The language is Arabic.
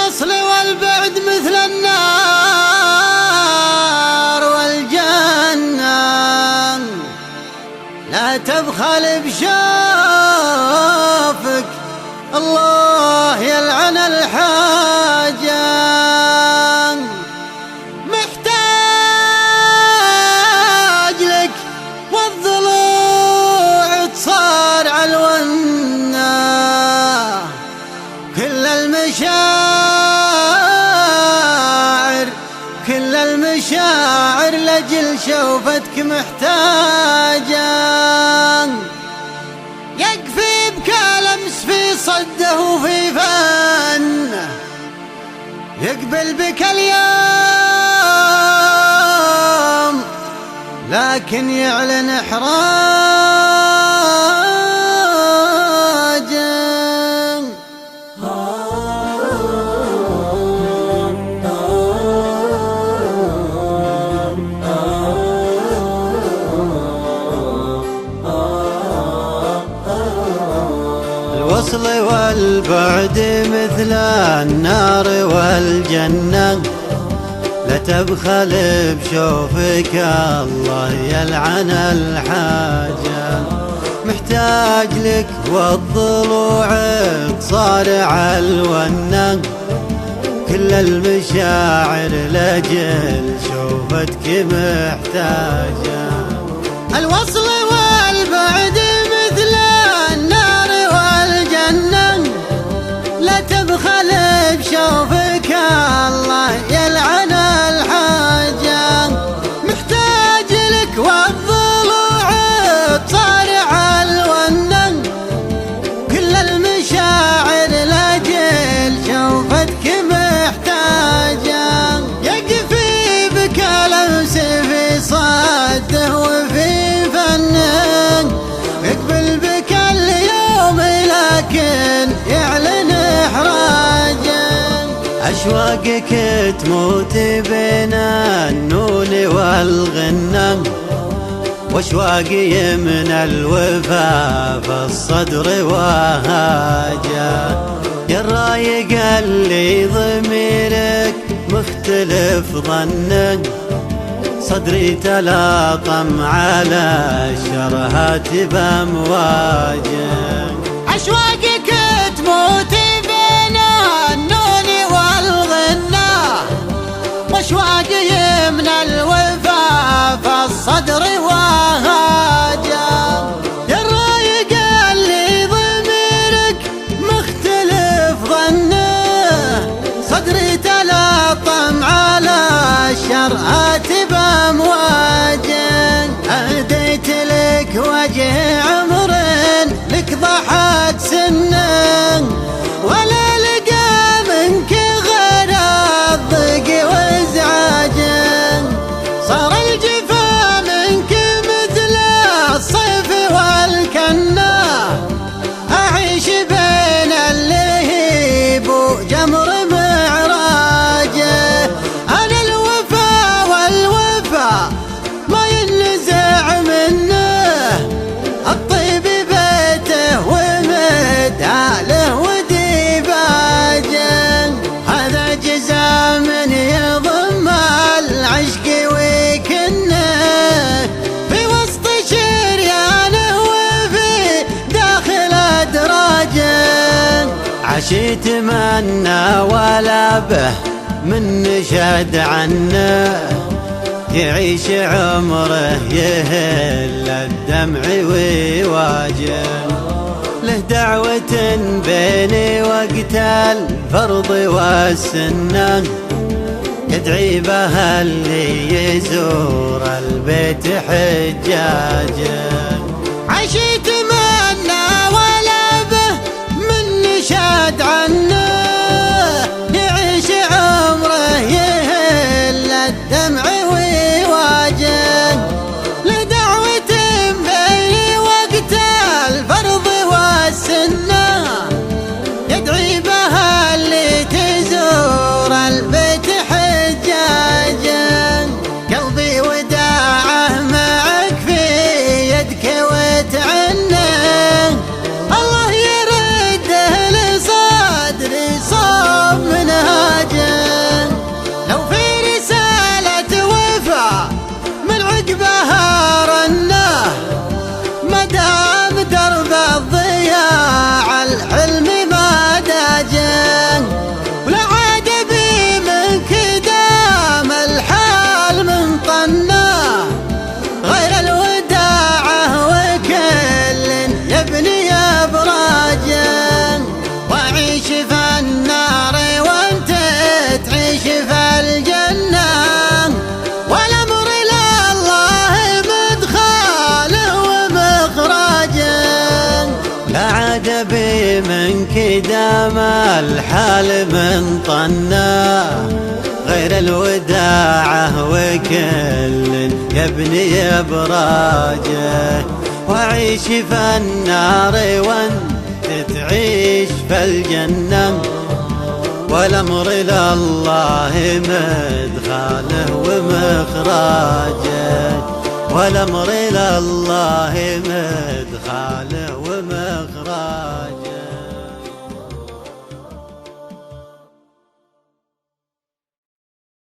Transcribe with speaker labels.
Speaker 1: الوصل والبعد مثل النار والجنة، لا تبخل بشوفك الله يلعن الحاجة. محتاج لك والضلوع تصارع الونة، كل المشاعر لجل شوفتك محتاجة. يكفي بك لمس في صده وفي فنه، يقبل بك اليوم لكن يعلن إحراجه. الوصل والبعد مثل النار والجنة، لا تبخل بشوفك الله يلعن الحاجة. محتاج لك والضلوع تصارع الونة، كل المشاعر لجل شوفتك محتاجة. الوصل والبعد مثل النار والجنة، لا تبخل بشوفك الله يلعن الحاجة. محتاج لك والضلوع تصارع الونة، كل المشاعر لجل شوفتك محتاجة. يكفي بك لمس في صده وفي فنه، يقبل بك اليوم لكن يعلن إحراجه. أشواقك تموت بين النون والغنة، واشواقي من الوفا في الصدر وهاجه. يا الرايق اللي ضميرك مختلف ظنك، صدري تلاقم على الشرهات بأمواجه. أشواقك تموت بين النون والغنة، واشواقي من الوفا في الصدر وهاجه. يا الرايق اللي ضميرك مختلف ظنه، صدري تلاطم على الشرهات بأمواجه. أهديت لك وجه عمر لك ضحت سنه، ولا لقى منك غير الضيق وازعاجه. صار الجفا منك مثل الصيف والكنة، أعيش بين اللهيب وجمر معراجه. أنا الوفا والوفا ما ينزع منه، الطيب بيته ومداله وديباجه. هذا جزاء من يضم العشق ويكنه، في وسط شريانه وفي داخل أدراجه. عشيت منا ولا به من نشد عنه، يعيش عمره يهل الدمع ويواجه. له دعوة بيني وقت الفرض والسنة، يدعي بها اللي يزور البيت حجاجه. عشيت منا ولا به من نشاد عنه، يعيش عمره يهل الدمع ويواجه. لدعوة بيني وقت الفرض والسنة، يدعي بها اللي تزور البيت حجاجه. قلبي وداعه معك في يدك وتعنه، الله يرده لصدري صوب منها إذا ما الحال من طناه غير الوداعة وكل يبني أبراجه، وعيش في النار وانت تعيش في الجنة، والأمر لله مدخاله ومخراجه، والأمر لله مدخاله ومخراجه.